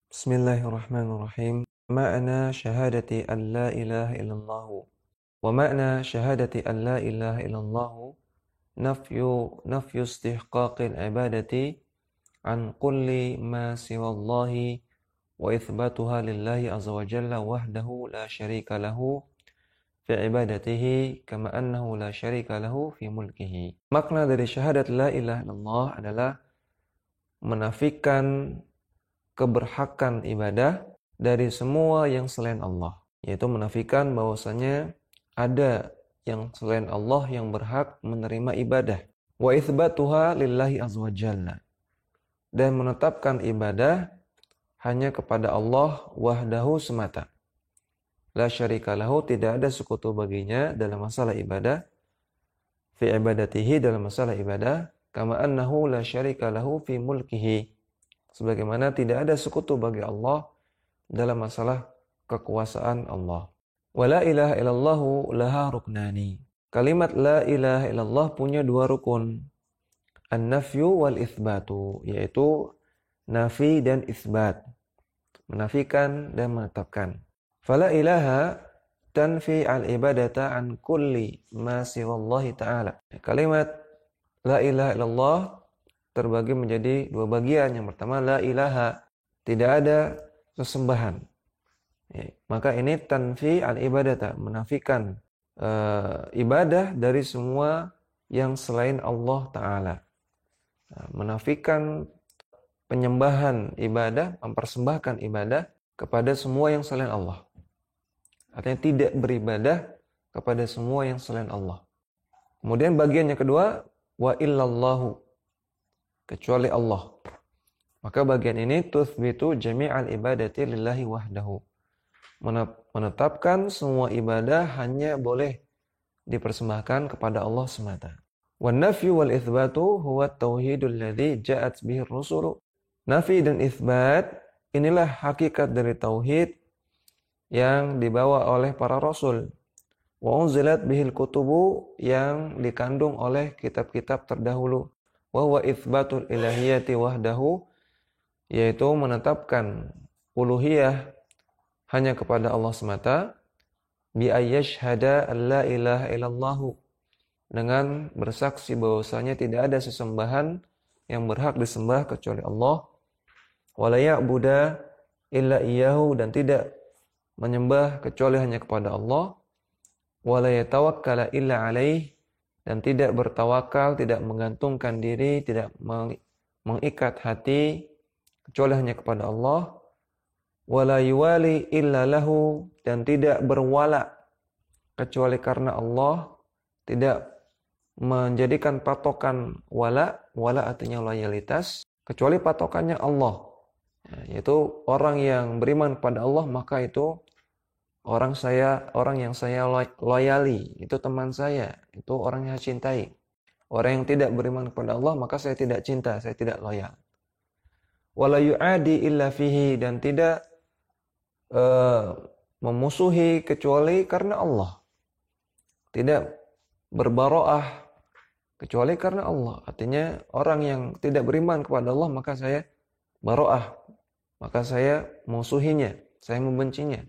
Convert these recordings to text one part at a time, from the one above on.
Bismillahirrahmanirrahim. Ma'na syahadati an la ilaha illallah. Wa ma'na syahadati an la ilaha illallah nafyu istihqaqil ibadati an kulli ma siwallahi wa itsbatuha lillahi azza wa jalla wahdahu la syarika lahu fi ibadatihi kama annahu la syarika lahu fi mulkihi. Makna dari syahadat la ilaha illallah adalah menafikan keberhakan ibadah dari semua yang selain Allah, yaitu menafikan bahwasanya ada yang selain Allah yang berhak menerima ibadah. Wa itsbatuha lillahi azza wa jalla, dan menetapkan ibadah hanya kepada Allah wahdahu semata. La syarika lahu, tidak ada sekutu baginya dalam masalah ibadah. Fi ibadatihi, dalam masalah ibadah. Kama annahu la syarika lahu fi mulkihi, sebagaimana tidak ada sekutu bagi Allah dalam masalah kekuasaan Allah. Wa la ilaha illallah laha ruknani. Kalimat la ilaha illallah punya dua rukun. An-nafyu wal itsbatu, yaitu nafi dan isbat. Menafikan dan menetapkan. Fala ilaha tanfi al-ibadata an kulli ma siwallahi ta'ala. Kalimat la ilaha illallah terbagi menjadi dua bagian. Yang pertama, la ilaha, tidak ada sesembahan. Maka ini tanfi al-ibadata, menafikan ibadah dari semua yang selain Allah Ta'ala. Menafikan penyembahan ibadah, mempersembahkan ibadah kepada semua yang selain Allah. Artinya tidak beribadah kepada semua yang selain Allah. Kemudian bagian yang kedua, wa illallahu, kecuali Allah. Maka bagian ini tuthbitu jami'al ibadati lillahi wahdahu, menetapkan semua ibadah hanya boleh dipersembahkan kepada Allah semata. Wan nafyu wal itsbatu huwa at-tauhidul ladzi ja'at bihi ar-rusulu. Nafi dan itsbat inilah hakikat dari tauhid yang dibawa oleh para rasul. Wa unzilat bihil kutubu, yang dikandung oleh kitab-kitab terdahulu. Wa huwa itsbatul ilahiyati wahdahu, yaitu menetapkan uluhiyah hanya kepada Allah semata. Bi ayyashhada alla ilaha illallah, dengan bersaksi bahwasanya tidak ada sesembahan yang berhak disembah kecuali Allah. Wa la ya'budu illa iyyahu, dan tidak menyembah kecuali hanya kepada Allah. Wa la yatawakkala illa alaih, dan tidak bertawakal, tidak menggantungkan diri, tidak mengikat hati kecuali hanya kepada Allah. Wa la yuwali illa lahu, dan tidak berwala kecuali karena Allah, tidak menjadikan patokan wala artinya loyalitas, kecuali patokannya Allah. Yaitu orang yang beriman kepada Allah, maka itu orang yang saya loyali, itu teman saya, itu orang yang saya cintai. Orang yang tidak beriman kepada Allah, maka saya tidak cinta, saya tidak loyal. Wala yu'adi illa fihi, dan tidak memusuhi kecuali karena Allah. Tidak berbaroah kecuali karena Allah. Artinya orang yang tidak beriman kepada Allah, maka saya baroah, maka saya musuhinya, saya membencinya.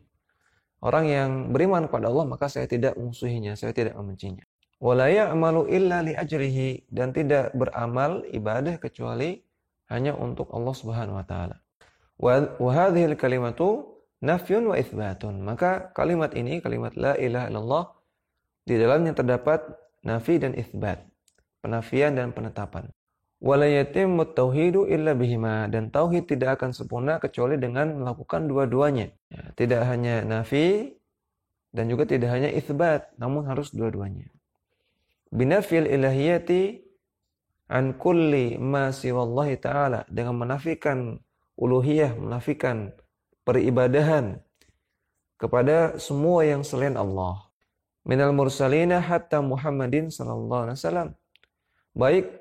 Orang yang beriman kepada Allah, maka saya tidak memusuhinya, saya tidak membencinya. Wala ya'malu illa li ajrihi, dan tidak beramal ibadah kecuali hanya untuk Allah Subhanahu wa taala. Wa hadhil kalimatu nafyun wa itsbatun. Maka kalimat ini, kalimat la ilaha illallah, di dalamnya terdapat nafi dan itsbat, penafian dan penetapan. Wala yatimmu tauhidu illa bihima, dan tauhid tidak akan sempurna kecuali dengan melakukan dua-duanya. Ya, tidak hanya nafi dan juga tidak hanya itsbat, namun harus dua-duanya. Binafil ilahiyati an kulli ma siwallahi ta'ala, dengan menafikan uluhiyah, menafikan peribadahan kepada semua yang selain Allah. Minal mursalina hatta Muhammadin sallallahu alaihi wasallam, baik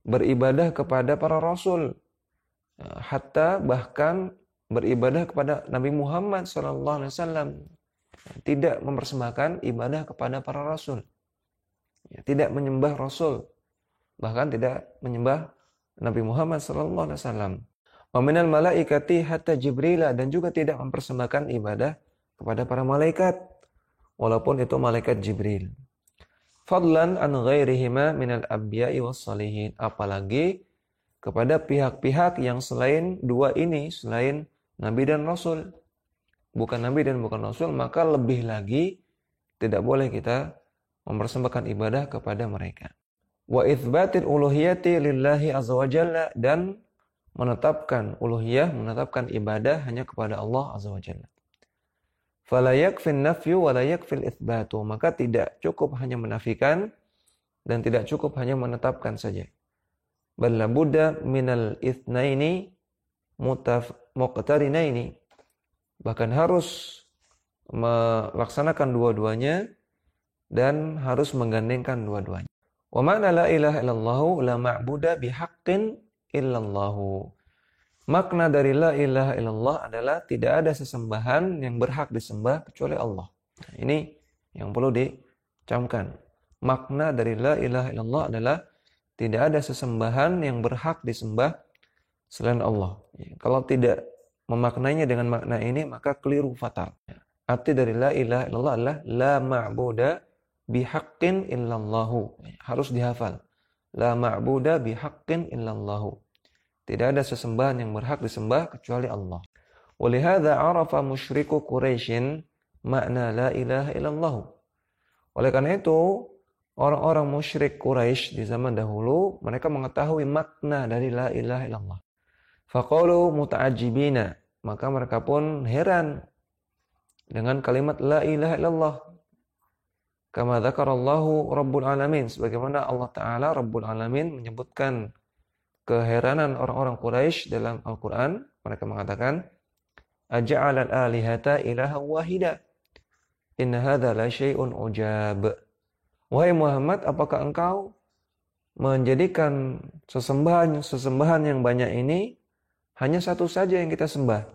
beribadah kepada para rasul, hatta bahkan beribadah kepada Nabi Muhammad sallallahu alaihi wasallam, tidak mempersembahkan ibadah kepada para rasul, tidak menyembah rasul, bahkan tidak menyembah Nabi Muhammad sallallahu alaihi wasallam. Wa minal malaikati hatta Jibril, dan juga tidak mempersembahkan ibadah kepada para malaikat walaupun itu malaikat Jibril. Fadlan an ghairihima minal anbiya'i was salihin, apalagi kepada pihak-pihak yang selain dua ini, selain nabi dan rasul. Bukan nabi dan bukan rasul, maka lebih lagi tidak boleh kita mempersembahkan ibadah kepada mereka. Wa itsbatil uluhiyati lillahi azza wa jalla, dan menetapkan uluhiyah, menetapkan ibadah hanya kepada Allah azza wa jalla. Fala yakfin nafyu wa la yakfil itsbatu, maka tidak cukup hanya menafikan dan tidak cukup hanya menetapkan saja. Bal la budda minal itsnaini muqtarinaini, bahkan harus melaksanakan dua-duanya dan harus menggandengkan dua-duanya. Wa ma'na la ilaha illallah la ma'buda bihaqqin illallahu. Makna dari la ilaha illallah adalah tidak ada sesembahan yang berhak disembah kecuali Allah. Nah, ini yang perlu dicamkan. Makna dari la ilaha illallah adalah tidak ada sesembahan yang berhak disembah selain Allah. Kalau tidak memaknainya dengan makna ini, maka keliru fatal. Arti dari la ilaha illallah adalah la ma'buda bihaqqin illallahu. Harus dihafal. La ma'buda bihaqqin illallahu. Tidak ada sesembahan yang berhak disembah kecuali Allah. Walihada arafa musyriku Quraisyin makna la ilaha illallah. Oleh karena itu, orang-orang musyrik Quraisy di zaman dahulu, mereka mengetahui makna dari la ilaha illallah. Faqalu muta'ajjibina, maka mereka pun heran dengan kalimat la ilaha illallah. Kama dzakarallahu rabbul alamin, sebagaimana Allah Ta'ala rabbul alamin menyebutkan keheranan orang-orang Quraisy dalam Al-Quran. Mereka mengatakan, aja'alal alihata ilaha wahida, inna hadha la syai'un ujab. Wahai Muhammad, apakah engkau menjadikan sesembahan yang banyak ini hanya satu saja yang kita sembah?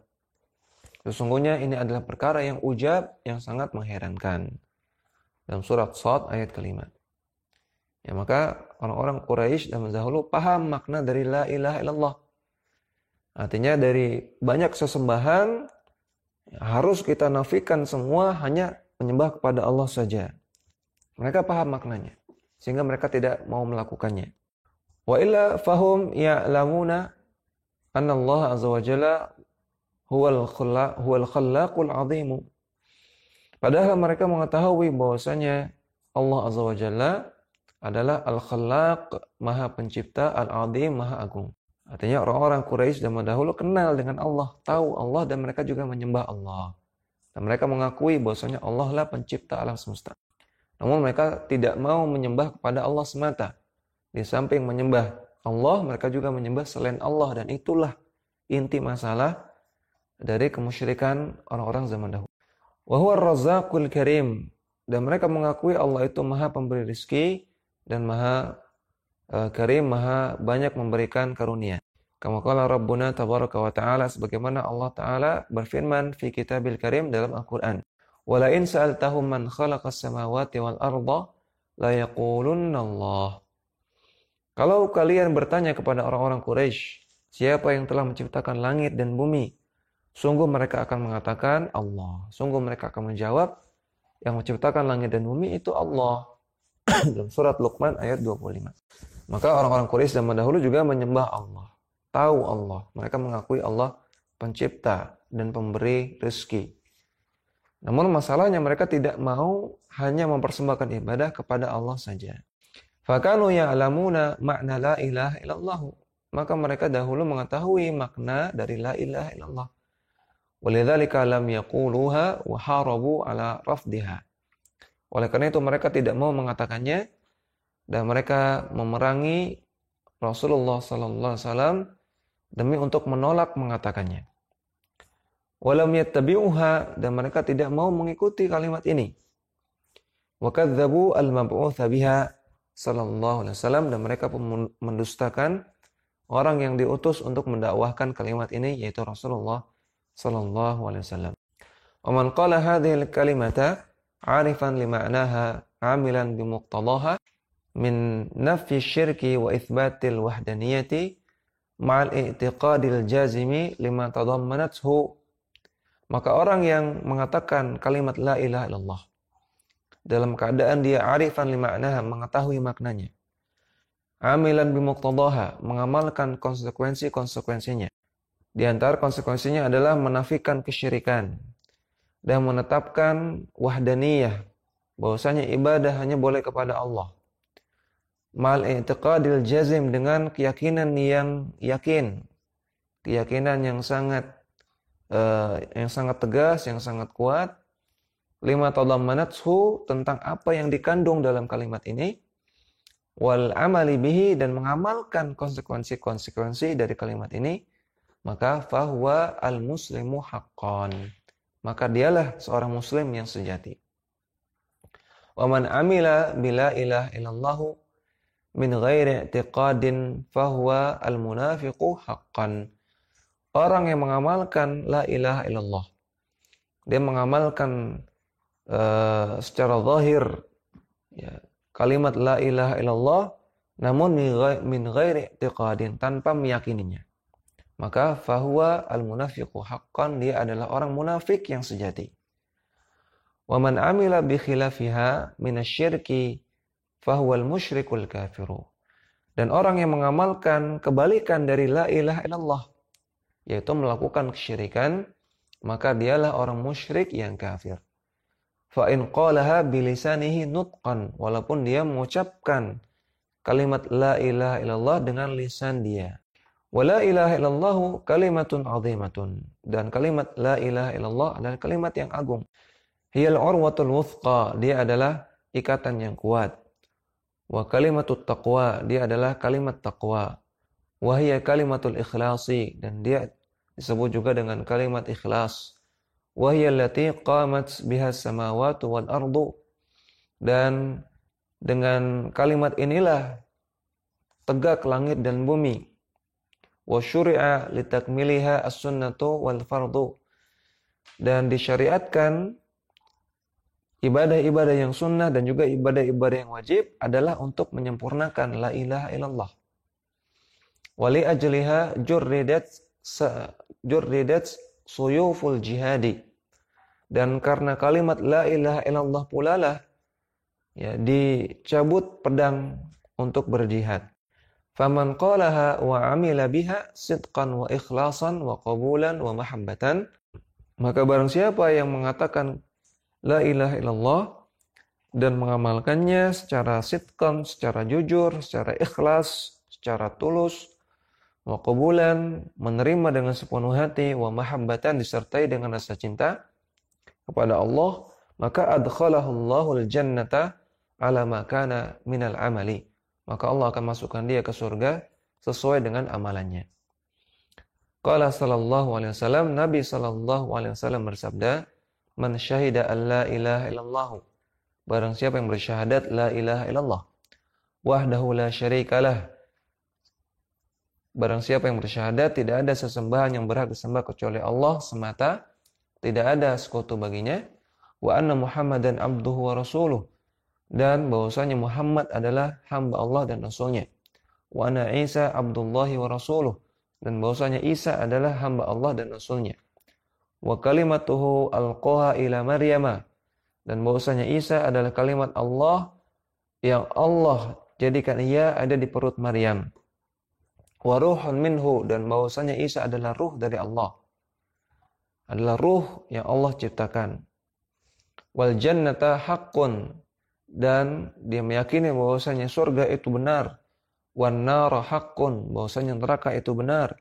Sesungguhnya ini adalah perkara yang ujab, yang sangat mengherankan. Dalam surat Shad ayat ke-5. Ya, maka orang-orang Quraisy zaman dahulu paham makna dari la ilaha illallah. Artinya dari banyak sesembahan harus kita nafikan semua, hanya menyembah kepada Allah saja. Mereka paham maknanya sehingga mereka tidak mau melakukannya. Wa illa fahum ya'lamuna anna Allah azza wa jalla huwal khallaqul azim. Padahal mereka mengetahui bahwasanya Allah azza wa jalla adalah Al-Khallaq, Maha Pencipta, Al-Azim, Maha Agung. Artinya orang-orang Quraisy zaman dahulu kenal dengan Allah, tahu Allah, dan mereka juga menyembah Allah. Dan mereka mengakui bahwasanya Allah lah pencipta alam semesta. Namun mereka tidak mau menyembah kepada Allah semata. Di samping menyembah Allah, mereka juga menyembah selain Allah, dan itulah inti masalah dari kemusyrikan orang-orang zaman dahulu. Wa huwa ar-Razzaqul Karim, dan mereka mengakui Allah itu Maha Pemberi rezeki dan Maha Karim, Maha banyak memberikan karunia. Kama qala Rabbuna tabaraka wa ta'ala, sebagaimana Allah Ta'ala berfirman fi Kitabil Karim dalam Al-Quran. Wa la in sa'altahum man khalaqas samawati wal arda la yaqulunna Allah. Kalau kalian bertanya kepada orang-orang Quraisy, siapa yang telah menciptakan langit dan bumi? Sungguh mereka akan mengatakan Allah. Sungguh mereka akan menjawab, yang menciptakan langit dan bumi itu Allah. Dalam surat Luqman ayat 25. Maka orang-orang Quraisy zaman dahulu juga menyembah Allah. Tahu Allah. Mereka mengakui Allah pencipta dan pemberi rezeki. Namun masalahnya mereka tidak mau hanya mempersembahkan ibadah kepada Allah saja. Fakanu ya'lamuna makna la ilaha illallah. Maka mereka dahulu mengetahui makna dari la ilaha illallah. Walidzalika lam yaquluha wa harabu ala rafdiha. Oleh karena itu mereka tidak mau mengatakannya dan mereka memerangi Rasulullah sallallahu alaihi wasallam demi untuk menolak mengatakannya. Walam yattabi'uha, dan mereka tidak mau mengikuti kalimat ini. Wa kadzdzabu al-mab'utsa biha sallallahu alaihi wasallam, dan mereka pun mendustakan orang yang diutus untuk mendakwahkan kalimat ini, yaitu Rasulullah sallallahu alaihi wasallam. Wa man qala hadhihi al-kalimata 'arifan lima'naha 'amilan bimuqtadaha min nafyi syirki wa itsbatil wahdaniyati ma'al i'tiqadil jazimi lima tadammanathu. Maka orang yang mengatakan kalimat la ilaha illallah dalam keadaan dia arifan li ma'naha, mengetahui maknanya, amilan bimuqtadaha, mengamalkan konsekuensi-konsekuensinya. Di antara konsekuensinya adalah menafikan kesyirikan dan menetapkan wahdaniyah, bahwasanya ibadah hanya boleh kepada Allah. Mal i'tiqadil jazim, dengan keyakinan yang yakin, keyakinan yang sangat tegas, yang sangat kuat, lima tadammanathu, tentang apa yang dikandung dalam kalimat ini, wal amali bihi, dan mengamalkan konsekuensi-konsekuensi dari kalimat ini, maka fahuwa al-muslimu haqqan, maka dialah seorang muslim yang sejati. Wa man amila bila ilaha illallah min ghairi i'tiqadin fahuwa al-munafiqu haqqan. Orang yang mengamalkan la ilaha illallah, dia mengamalkan secara zahir ya, kalimat la ilaha illallah, namun min ghairi i'tiqadin, tanpa meyakininya, maka fahuwa al-munafiqu haqqan, dia adalah orang munafik yang sejati. Wa man amila bi khilafiha minasyirki fahuwa al-musyrikul kafiru. Dan orang yang mengamalkan kebalikan dari la ilaha illallah, yaitu melakukan kesyirikan, maka dialah orang musyrik yang kafir. Fa in qalaha bilisanihi nutqan, walaupun dia mengucapkan kalimat la ilaha illallah dengan lisan dia. Wa la ilaha illallah kalimatun azimatun, dan kalimat la ilaha illallah adalah kalimat yang agung. Hiyal urwatul wuthqa, dia adalah ikatan yang kuat. Wa kalimatut taqwa, dia adalah kalimat taqwa. Wa hiya kalimatul ikhlasi, dan dia disebut juga dengan kalimat ikhlas. Wa hiya allati qamat biha samawati wal ardu, dan dengan kalimat inilah tegak langit dan bumi. Wa syuri'a litakmiliha as-sunnatu wal fardu, dan disyariatkan ibadah-ibadah yang sunnah dan juga ibadah-ibadah yang wajib adalah untuk menyempurnakan la ilaha illallah. Wali ajliha jurridat suyuful jihadi, dan karena kalimat la ilaha illallah pula lah ya, dicabut pedang untuk berjihad. Faman qalaha wa amila biha sidqan wa ikhlasan wa qabulan wa mahabbatan, maka barang siapa yang mengatakan la ilaha illallah dan mengamalkannya secara sidqan, secara jujur, secara ikhlas, secara tulus, wa qabulan, menerima dengan sepenuh hati, wa mahabbatan, disertai dengan rasa cinta kepada Allah, maka adkhalahu Allahul jannata ala ma kana minal amali, maka Allah akan masukkan dia ke surga sesuai dengan amalannya. Qala sallallahu alaihi wasallam, Nabi sallallahu alaihi wasallam bersabda, man syahida an la ilaha illallah, barang siapa yang bersyahadat la ilaha illallah, wahdahu la syarikalah, barang siapa yang bersyahadat tidak ada sesembahan yang berhak disembah kecuali Allah semata, tidak ada sekutu baginya, wa anna Muhammadan abduhu wa rasuluh, dan bahwasanya Muhammad adalah hamba Allah dan Rasulnya, wa anna Isa abdullahi wa rasuluh, dan bahwasanya Isa adalah hamba Allah dan Rasulnya, wa kalimatuhu alqaha ila Maryama, dan bahwasanya Isa adalah kalimat Allah yang Allah jadikan ia ada di perut Maryam, wa ruhun minhu, dan bahwasanya Isa adalah ruh dari Allah, adalah ruh yang Allah ciptakan. Wal jannata haqqun, dan dia meyakini bahwasanya surga itu benar. Wan nara haqqun, bahwasanya neraka itu benar.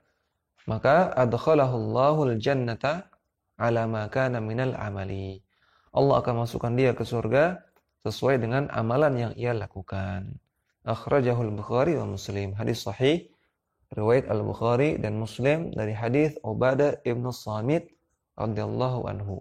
Maka adkhalahu Allahul jannata ala ma kana minal amali, Allah akan masukkan dia ke surga sesuai dengan amalan yang ia lakukan. Akhrajahul Bukhari wa Muslim, hadis sahih riwayat Al-Bukhari dan Muslim dari hadis Ubadah ibn Samit radhiyallahu anhu.